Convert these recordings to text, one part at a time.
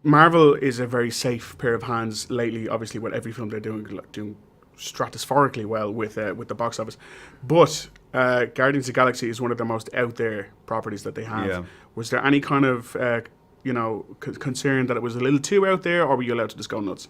Marvel is a very safe pair of hands lately. Obviously, with every film they're doing stratospherically well with the box office. But Guardians of the Galaxy is one of the most out there properties that they have. Yeah. Was there any kind of concern that it was a little too out there, or were you allowed to just go nuts?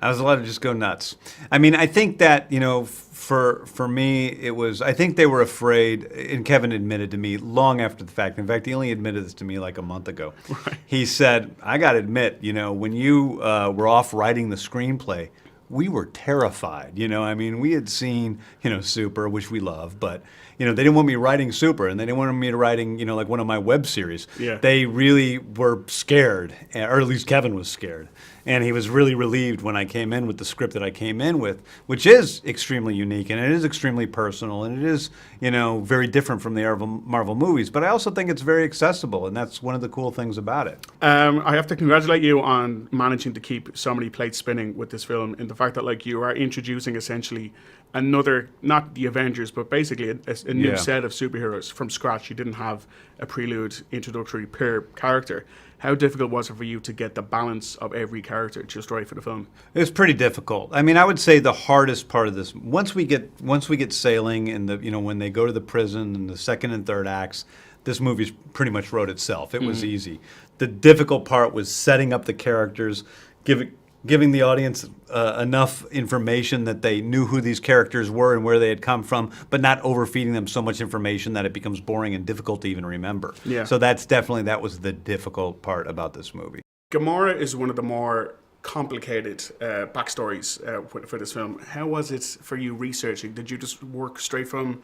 I was allowed to just go nuts. I mean, I think that, for me, it was, I think they were afraid, and Kevin admitted to me long after the fact. In fact, he only admitted this to me like a month ago. Right. He said, I got to admit, when you were off writing the screenplay, we were terrified. I mean, we had seen, Super, which we love, but, they didn't want me writing Super, and they didn't want me to writing, like one of my web series. Yeah. They really were scared, or at least Kevin was scared. And he was really relieved when I came in with the script that I came in with, which is extremely unique, and it is extremely personal, and it is, very different from the Marvel movies. But I also think it's very accessible, and that's one of the cool things about it. I have to congratulate you on managing to keep so many plates spinning with this film, and the fact that you are introducing essentially another, not the Avengers, but basically a new set of superheroes from scratch. You didn't have a prelude introductory per character. How difficult was it for you to get the balance of every character just right for the film? It was pretty difficult. I mean, I would say the hardest part of this, once we get sailing, and when they go to the prison and the second and third acts, this movie pretty much wrote itself. It was easy. The difficult part was setting up the characters, giving the audience enough information that they knew who these characters were and where they had come from, but not overfeeding them so much information that it becomes boring and difficult to even remember. Yeah. So that was the difficult part about this movie. Gamora is one of the more complicated backstories for this film. How was it for you researching? Did you just work straight from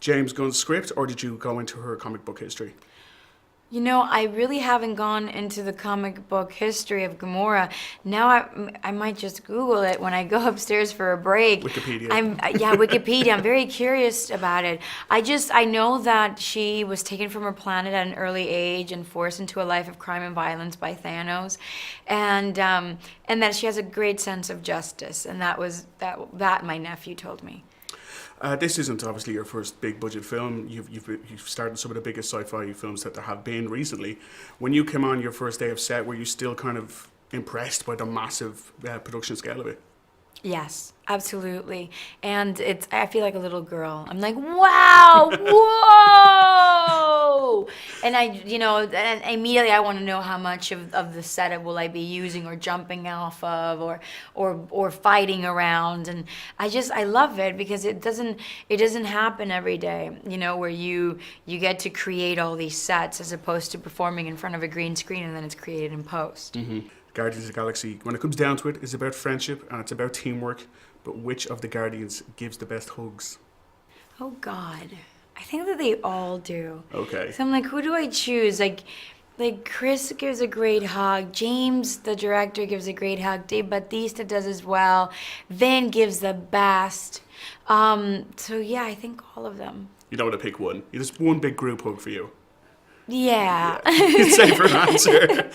James Gunn's script, or did you go into her comic book history? I really haven't gone into the comic book history of Gamora. Now I might just Google it when I go upstairs for a break. Wikipedia. Wikipedia. I'm very curious about it. I know that she was taken from her planet at an early age and forced into a life of crime and violence by Thanos, and that she has a great sense of justice. And that my nephew told me. This isn't obviously your first big budget film. You've started some of the biggest sci-fi films that there have been recently. When you came on your first day of set, were you still kind of impressed by the massive production scale of it? Yes, absolutely. And I feel like a little girl. I'm like, wow, whoa! And and immediately I want to know how much of the set will I be using or jumping off of or fighting around. And I love it because it doesn't happen every day, where you get to create all these sets as opposed to performing in front of a green screen and then it's created in post. Mm-hmm. Guardians of the Galaxy, when it comes down to it, is about friendship and it's about teamwork. But which of the Guardians gives the best hugs? Oh, God. I think that they all do. Okay. So I'm like, who do I choose? Like Chris gives a great hug. James, the director, gives a great hug. Dave Bautista does as well. Vin gives the best. So yeah, I think all of them. You don't want to pick one. Just one big group hug for you. Yeah. Safer answer.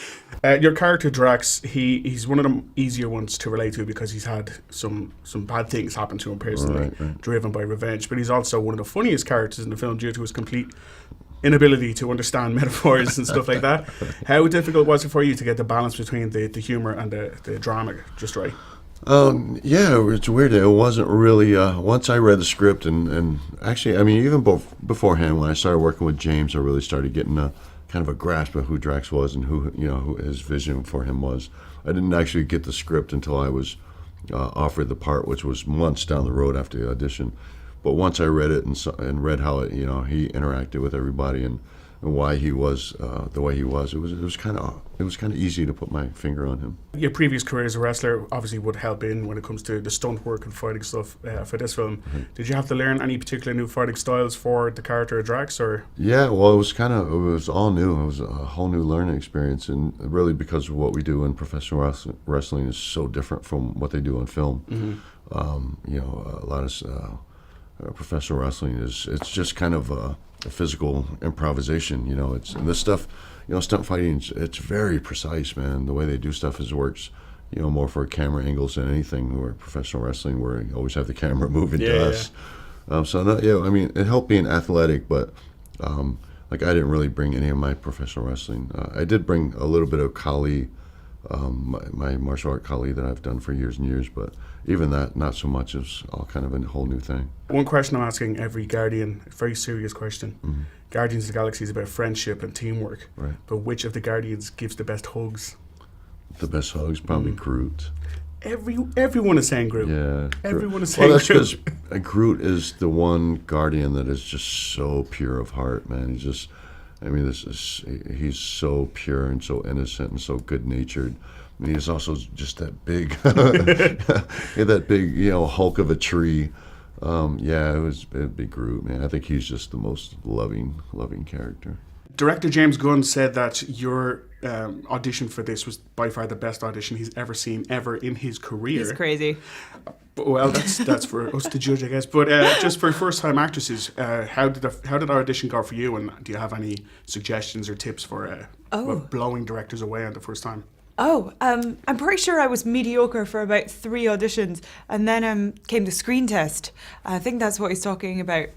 Your character Drax, he's one of the easier ones to relate to because he's had some bad things happen to him personally, right. driven by revenge. But he's also one of the funniest characters in the film due to his complete inability to understand metaphors and stuff like that. How difficult was it for you to get the balance between the humour and the drama just right? Yeah, it's weird. It wasn't really, once I read the script and actually, I mean, even beforehand, when I started working with James, I really started getting a kind of a grasp of who Drax was and who his vision for him was. I didn't actually get the script until I was offered the part, which was months down the road after the audition. But once I read it and read how he interacted with everybody and why he was the way he was, it was kind of easy to put my finger on him. Your previous career as a wrestler obviously would help in when it comes to the stunt work and fighting stuff for this film. Mm-hmm. Did you have to learn any particular new fighting styles for the character of Drax, or? Yeah, well, it was all new. It was a whole new learning experience, and really because of what we do in professional wrestling is so different from what they do in film. Mm-hmm. A lot of professional wrestling it's just kind of a physical improvisation. And this stuff, stunt fighting, it's very precise, man. The way they do stuff works, more for camera angles than anything. Where professional wrestling, where you always have the camera moving to us. It helped being athletic, but I didn't really bring any of my professional wrestling. I did bring a little bit of Kali my martial art colleague that I've done for years and years. But even that, not so much. Is all kind of a whole new thing. One question I'm asking every Guardian, a very serious question. Guardians of the Galaxy is about friendship and teamwork. Right. But which of the Guardians gives the best hugs? The best hugs, probably Groot. Everyone is saying Groot. Yeah. Everyone is saying Well, that's Groot. because Groot is the one Guardian that is just so pure of heart, man. He's just, I mean, he's so pure and so innocent and so good-natured. I mean, he's also just that big, that big, hulk of a tree. It'd be Groot, man. I think he's just the most loving character. Director James Gunn said that your audition for this was by far the best audition he's ever seen in his career. He's crazy. Well, that's for us to judge, I guess. But just for first-time actresses, how did our audition go for you? And do you have any suggestions or tips for blowing directors away on the first time? I'm pretty sure I was mediocre for about 3 auditions, and then came the screen test. I think that's what he's talking about.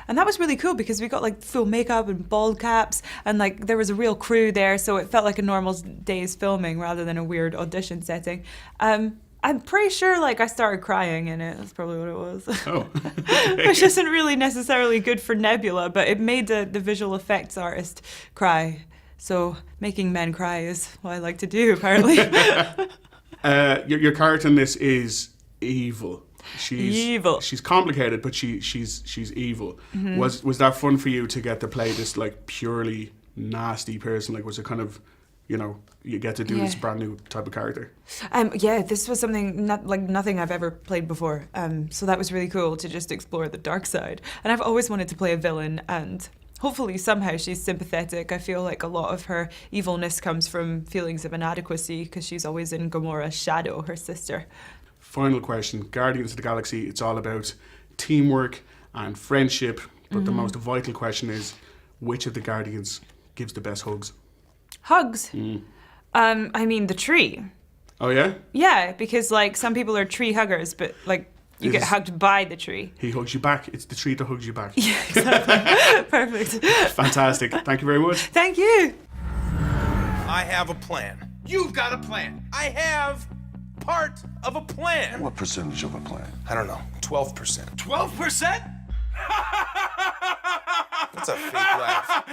And that was really cool because we got like full makeup and bald caps, and like there was a real crew there, so it felt like a normal day's filming rather than a weird audition setting. I'm pretty sure like I started crying in it. That's probably what it was. Oh, okay. Which isn't really necessarily good for Nebula, but it made the visual effects artist cry. So making men cry is what I like to do, apparently. Your character in this is evil. She's evil. She's complicated, but she's evil. Was that fun for you to get to play this like purely nasty person? Like, was it kind of, you get to do this brand new type of character? This was something nothing I've ever played before. So that was really cool to just explore the dark side. And I've always wanted to play a villain, and hopefully somehow she's sympathetic. I feel like a lot of her evilness comes from feelings of inadequacy because she's always in Gamora's shadow, her sister. Final question. Guardians of the Galaxy, it's all about teamwork and friendship, but the most vital question is, which of the Guardians gives the best hugs? Hugs? I mean the tree. Oh yeah? Yeah, because like some people are tree huggers, but like you get hugged by the tree. He hugs you back. It's the tree that hugs you back. Yeah, exactly. Perfect. Fantastic. Thank you very much. Thank you. I have a plan. You've got a plan. I have part of a plan. What percentage of a plan? I don't know, 12%. 12%? That's a fake laugh.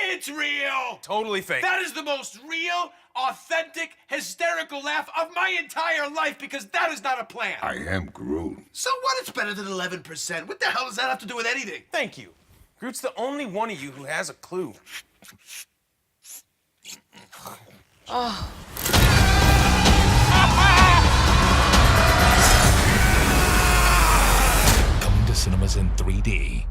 It's real! Totally fake. That is the most real, authentic, hysterical laugh of my entire life because that is not a plan. I am Groot. So what? It's better than 11%. What the hell does that have to do with anything? Thank you. Groot's the only one of you who has a clue. Coming to cinemas in 3D.